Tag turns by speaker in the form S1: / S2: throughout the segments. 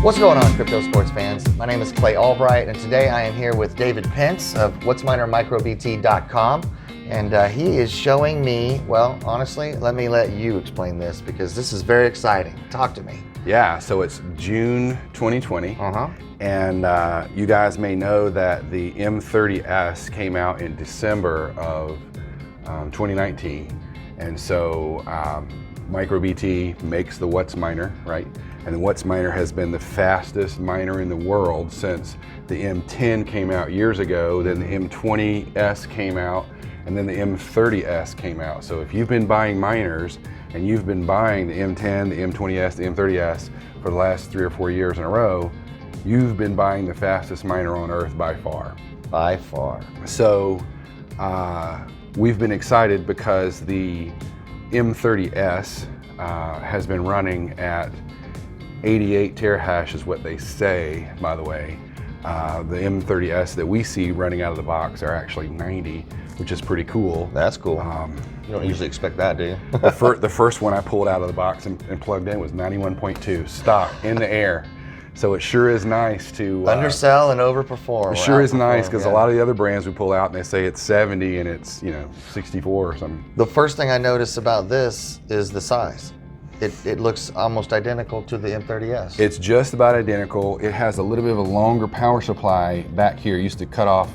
S1: What's going on, crypto sports fans? My name is Clay Albright, and today I am here with David Pence of WhatsminerMicroBT.com, and he is showing me, well, honestly, let you explain this because this is very exciting. Talk to me.
S2: Yeah, so it's June 2020, and you guys may know that the M30S came out in December of 2019, and so MicroBT makes the Whatsminer, right? And the Whatsminer has been the fastest miner in the world since the M10 came out years ago, then the M20S came out, and then the M30S came out. So if you've been buying miners and you've been buying the M10, the M20S, the M30S for the last 3 or 4 years in a row, you've been buying the fastest miner on earth by far.
S1: By far.
S2: So we've been excited because the M30S has been running at 88 terahash is what they say, by the way. The M30S that we see running out of the box are actually 90, which is pretty cool.
S1: That's cool. You don't usually expect that, do you?
S2: The first one I pulled out of the box and plugged in was 91.2, stock, in the air. So it sure is nice to
S1: undersell and overperform.
S2: It sure is nice because a lot of the other brands we pull out and they say it's 70 and it's 64 or something.
S1: The first thing I notice about this is the size. It looks almost identical to the M30S.
S2: It's just about identical. It has a little bit of a longer power supply back here. It used to cut off,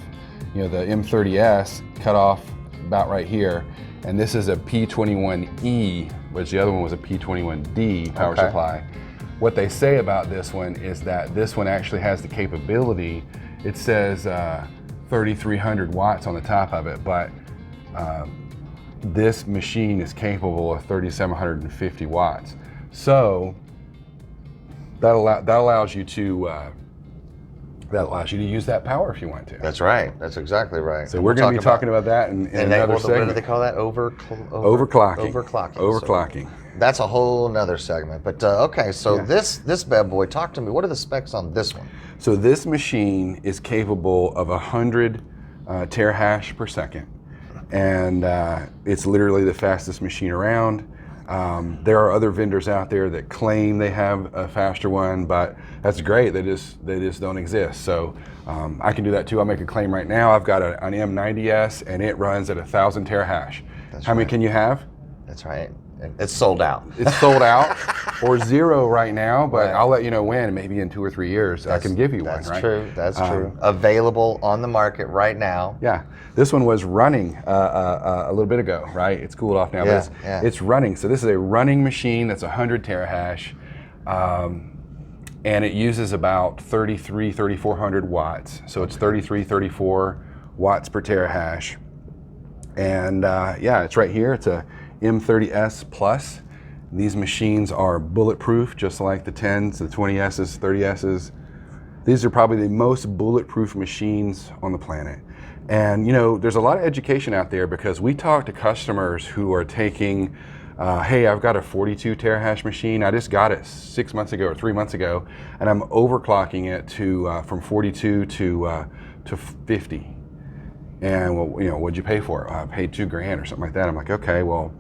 S2: the M30S cut off about right here. And this is a P21E, which the other one was a P21D power supply. What they say about this one is that this one actually has the capability, it says 3,300 watts on the top of it, but this machine is capable of 3,750 watts. So that allows you to use that power if you want to.
S1: That's right. That's exactly right.
S2: So we're going to be talking about that in another segment.
S1: What do they call that?
S2: Overclocking.
S1: Overclocking. So that's a whole nother segment. But okay, so this bad boy, talk to me. What are the specs on this one?
S2: So this machine is capable of 100 terahash per second. And it's literally the fastest machine around. There are other vendors out there that claim they have a faster one, but that's great. They just don't exist. So I can do that too. I'll make a claim right now. I've got an M90S and it runs at 1,000 terahash. How many can you have?
S1: That's right. It's sold out.
S2: It's sold out or zero right now, but I'll let you know when, maybe in 2 or 3 years, I can give you one, right?
S1: That's true, that's true. Available on the market right now.
S2: Yeah, this one was running a little bit ago, right? It's cooled off now, but it's running. So this is a running machine that's 100 terahash, and it uses about 3,400 watts. So it's 34 watts per terahash. And it's right here. It's a M30S Plus. These machines are bulletproof, just like the 10s, the 20Ss, 30Ss. These are probably the most bulletproof machines on the planet. And there's a lot of education out there because we talk to customers who are taking, hey, I've got a 42 terahash machine. I just got it 6 months ago or 3 months ago, and I'm overclocking it to from 42 to 50. And well, what'd you pay for it? I paid $2,000 or something like that. I'm like, okay, well,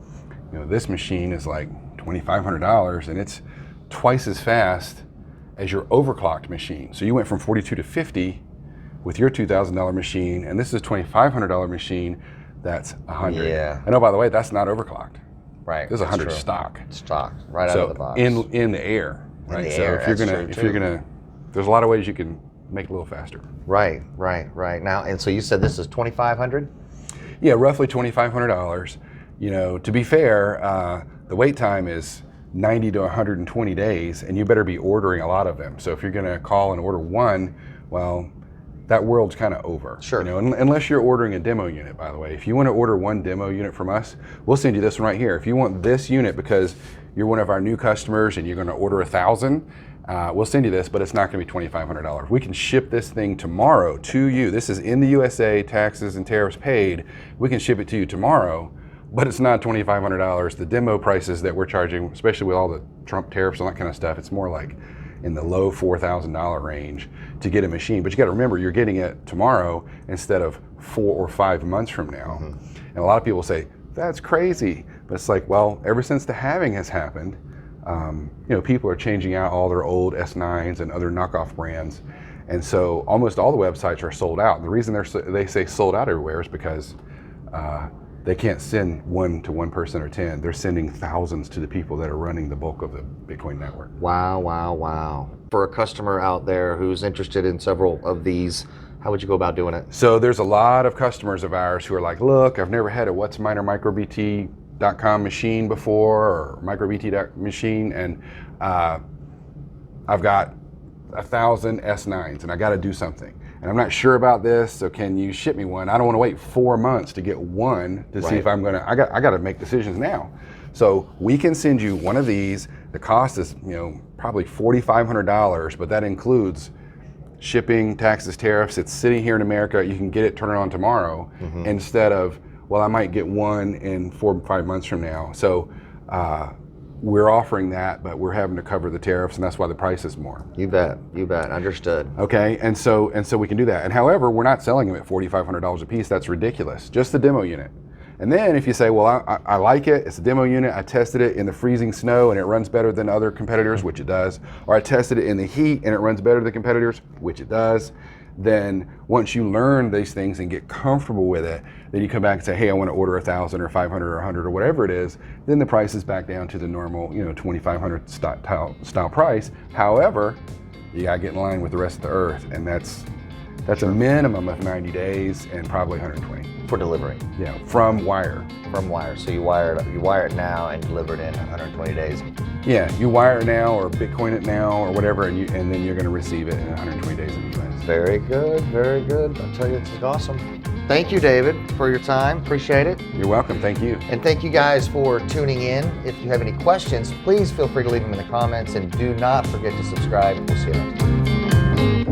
S2: this machine is like $2,500 and it's twice as fast as your overclocked machine. So you went from 42 to 50 with your $2,000 machine, and this is a $2,500 machine that's 100.
S1: Yeah.
S2: And oh, by the way, that's not overclocked.
S1: Right.
S2: This is 100 stock.
S1: Stock, right out of the box.
S2: In the air, right?
S1: In the air,
S2: if you're gonna, there's a lot of ways you can make it a little faster.
S1: Right. Now, and so you said this is $2,500?
S2: Yeah, roughly $2,500. To be fair, the wait time is 90 to 120 days, and you better be ordering a lot of them. So if you're gonna call and order one, well, that world's kind of over.
S1: Sure.
S2: Unless you're ordering a demo unit, by the way. If you want to order one demo unit from us, we'll send you this one right here. If you want this unit because you're one of our new customers and you're gonna order 1,000, we'll send you this, but it's not gonna be $2,500. We can ship this thing tomorrow to you. This is in the USA, taxes and tariffs paid. We can ship it to you tomorrow, but it's not $2,500. The demo prices that we're charging, especially with all the Trump tariffs and that kind of stuff, it's more like in the low $4,000 range to get a machine. But you gotta remember, you're getting it tomorrow instead of 4 or 5 months from now. And a lot of people say, that's crazy. But it's like, well, ever since the halving has happened, people are changing out all their old S9s and other knockoff brands. And so almost all the websites are sold out. And the reason they say sold out everywhere is because they can't send one to one person or 10. They're sending thousands to the people that are running the bulk of the Bitcoin network.
S1: Wow, wow, wow. For a customer out there who's interested in several of these, how would you go about doing it?
S2: So there's a lot of customers of ours who are like, look, I've never had a Whatsminer MicroBT.com machine before, or MicroBT machine, and I've got 1,000 S9s and I got to do something. And I'm not sure about this, so can you ship me one? I don't want to wait 4 months to get one to see if I'm gonna, I got to make decisions now. So we can send you one of these. The cost is, probably $4,500, but that includes shipping, taxes, tariffs. It's sitting here in America. You can get it, turn it on tomorrow, instead of, well, I might get one in 4 or 5 months from now. So we're offering that, but we're having to cover the tariffs, and that's why the price is more.
S1: You bet, understood.
S2: Okay, and so we can do that. And however, we're not selling them at $4,500 a piece. That's ridiculous. Just the demo unit. And then if you say, well, I like it, it's a demo unit, I tested it in the freezing snow and it runs better than other competitors, which it does, or I tested it in the heat and it runs better than competitors, which it does, then once you learn these things and get comfortable with it, then you come back and say, hey, I want to order 1,000 or 500 or 100 or whatever it is, then the price is back down to the normal, $2,500 style price. However, you got to get in line with the rest of the earth, and that's a minimum of 90 days and probably 120.
S1: For delivery?
S2: Yeah, from wire.
S1: From wire. So you wire it now and deliver it in 120 days.
S2: Yeah, you wire it now or Bitcoin it now or whatever, and then you're going to receive it in 120 days in the US.
S1: Very good, very good. I'll tell you, this is awesome. Thank you, David, for your time. Appreciate it.
S2: You're welcome. Thank you.
S1: And thank you guys for tuning in. If you have any questions, please feel free to leave them in the comments, and do not forget to subscribe. We'll see you next time.